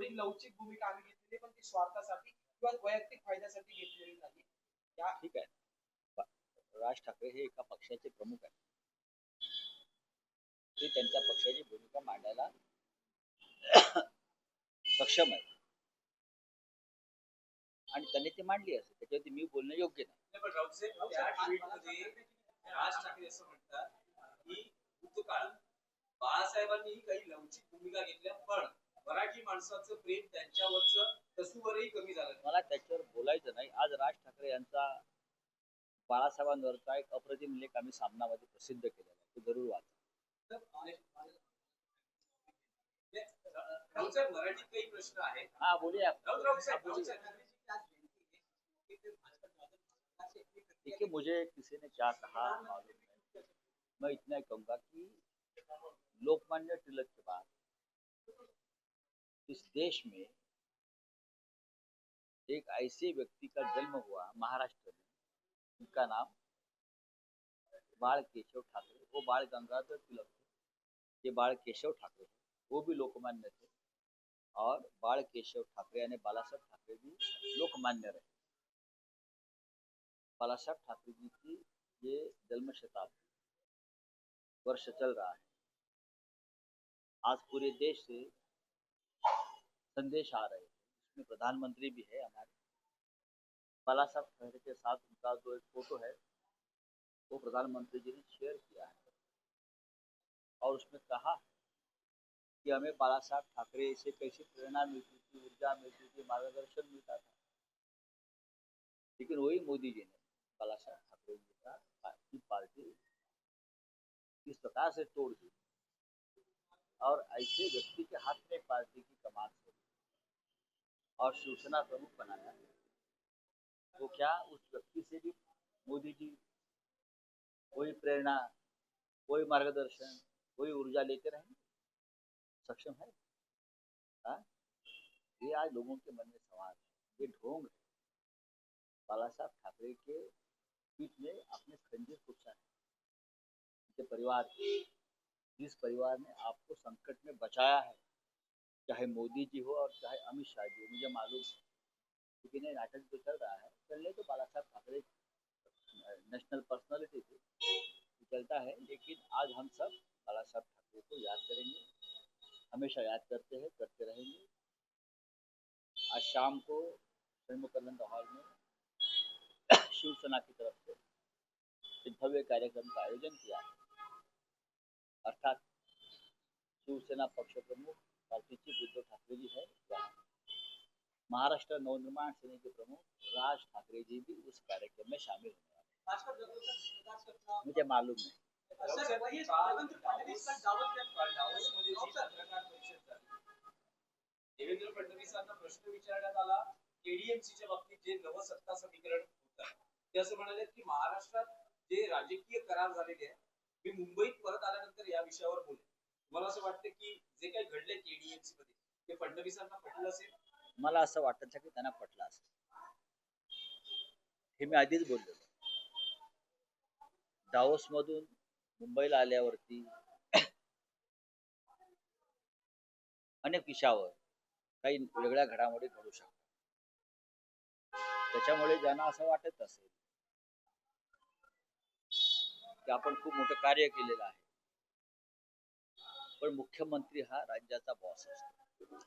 थोडी लवचिक भूमिका आम्ही घेतलेली पण ती स्वार्थासाठी किंवा वैयक्तिक फायद्यासाठी घेतलेली नाही. या ठीक आहे. राज ठाकरे हे एका पक्षाचे प्रमुख आहेत. ते त्यांच्या पक्षाची भूमिका मांडायला सक्षम आहे आणि त्यांनी ती मांडली असेल, त्याच्यावरती मी बोलणं योग्य नाही. पण राऊतसाहेब त्या ट्विटमध्ये राज ठाकरे असं म्हणतात की भूतकाळ बाळासाहेबांनीही काही लवचिक भूमिका घेतल्या पण मराठी माणसाचं प्रेम त्यांच्यावरचं तसूवरही कमी झालं. मला त्याच्यावर बोलायचं नाही. आज राज ठाकरे यांचा बाळासाहेबांवरचा एक अप्रतिम लेख आम्ही सामनामध्ये प्रसिद्ध केलेला आहे, तो जरूर वाचा. राऊतसाहेब मराठीत काही प्रश्न आहेत. हाँ बोलिए आप. देखिए मुझे किसी ने क्या कहा मालूम नहीं, मैं इतना ही कहूँगा कि लोकमान्य तिलक के बाद इस देश में एक ऐसे व्यक्ति का जन्म हुआ महाराष्ट्र में, उनका नाम बाळ केशव ठाकरे, वो बाळ गंगाधर तिलक थे, ये बाळ केशव ठाकरे, वो भी लोकमान्य थे और बाळ केशव ठाकरे यानी बालासाहेब ठाकरे भी लोकमान्य रहे. बालासाहेब ठाकरे जी की ये जन्म शताब्दी वर्ष चल रहा है. आज पूरे देश से संदेश आ रहे हैं, इसमें प्रधानमंत्री भी है हमारे. बालासाहेब ठाकरे के साथ उनका जो एक फोटो है वो प्रधानमंत्री जी ने शेयर किया है और उसमें कहा कि हमें बालासाहेब ठाकरे से कैसी प्रेरणा मिलती थी, ऊर्जा मिलती थी, मार्गदर्शन मिलता था. लेकिन वही मोदी जी ने बालासाहेब ठाकरे जी की पार्टी इस प्रकार से तोड़ दी और ऐसे व्यक्ति के हाथ में पार्टी की कमान छोड़ी और शिवसेना प्रमुख बनाया. वो क्या उस व्यक्ति से भी मोदी जी कोई प्रेरणा, कोई मार्गदर्शन, कोई ऊर्जा लेते रहेंगे? सक्षम है? हाँ? ये आज लोगों के मन में सवाल है. ये ढोंग है. बालासाहेब ठाकरे के पीठ में अपने खंजर खुपसा है. उनके परिवार, जिस परिवार ने आपको संकट में बचाया है, चाहे मोदी जी हो और चाहे अमित शाह जी, मुझे मालूम है. लेकिन ये नाटक जो चल रहा है, चलने तो बालासाहेब ठाकरे नेशनल पर्सनालिटी थी, चलता है. लेकिन आज हम सब बालासाहेब ठाकरे को याद करेंगे, हमेशा याद करते हैं, करते रहेंगे. आज शाम को श्रीमुखानंद हॉल में शिवसेना की तरफ से एक भव्य कार्यक्रम का आयोजन किया है. अर्थात शिवसेना पक्ष प्रमुख पार्टी चीफ उद्धव ठाकरे जी है वहाँ, महाराष्ट्र नवनिर्माण सेना के प्रमुख राज ठाकरे जी भी उस कार्यक्रम में शामिल होने वाले हैं. मुझे मालूम नहीं. देवेंद्र फडणवीसांना प्रश्न विचारण्यात आला केडीएमसीच्या बाबतीत जे नवसत्ता समीकरण होत आहे ते असं म्हणाले की महाराष्ट्रात जे राजकीय करार झालेले आहे मी मुंबईत परत आल्यानंतर या विषयावर बोलेन. मला असं वाटतं की जे काही घडले केडीएमसी मध्ये ते फडणवीसांना पटलं असेल. मला असं वाटतं की त्यांना पटलं असेल. हे मी आधीच बोललेलो. दावोस मधून मुंबईला आल्यावरती अनेक विषयावर काही वेगळ्या घडामोडी घडू शकतात. त्याच्यामुळे ज्यांना असं वाटत असेल की आपण खूप मोठं कार्य केलेलं आहे, पण मुख्यमंत्री हा राज्याचा बॉस असतो.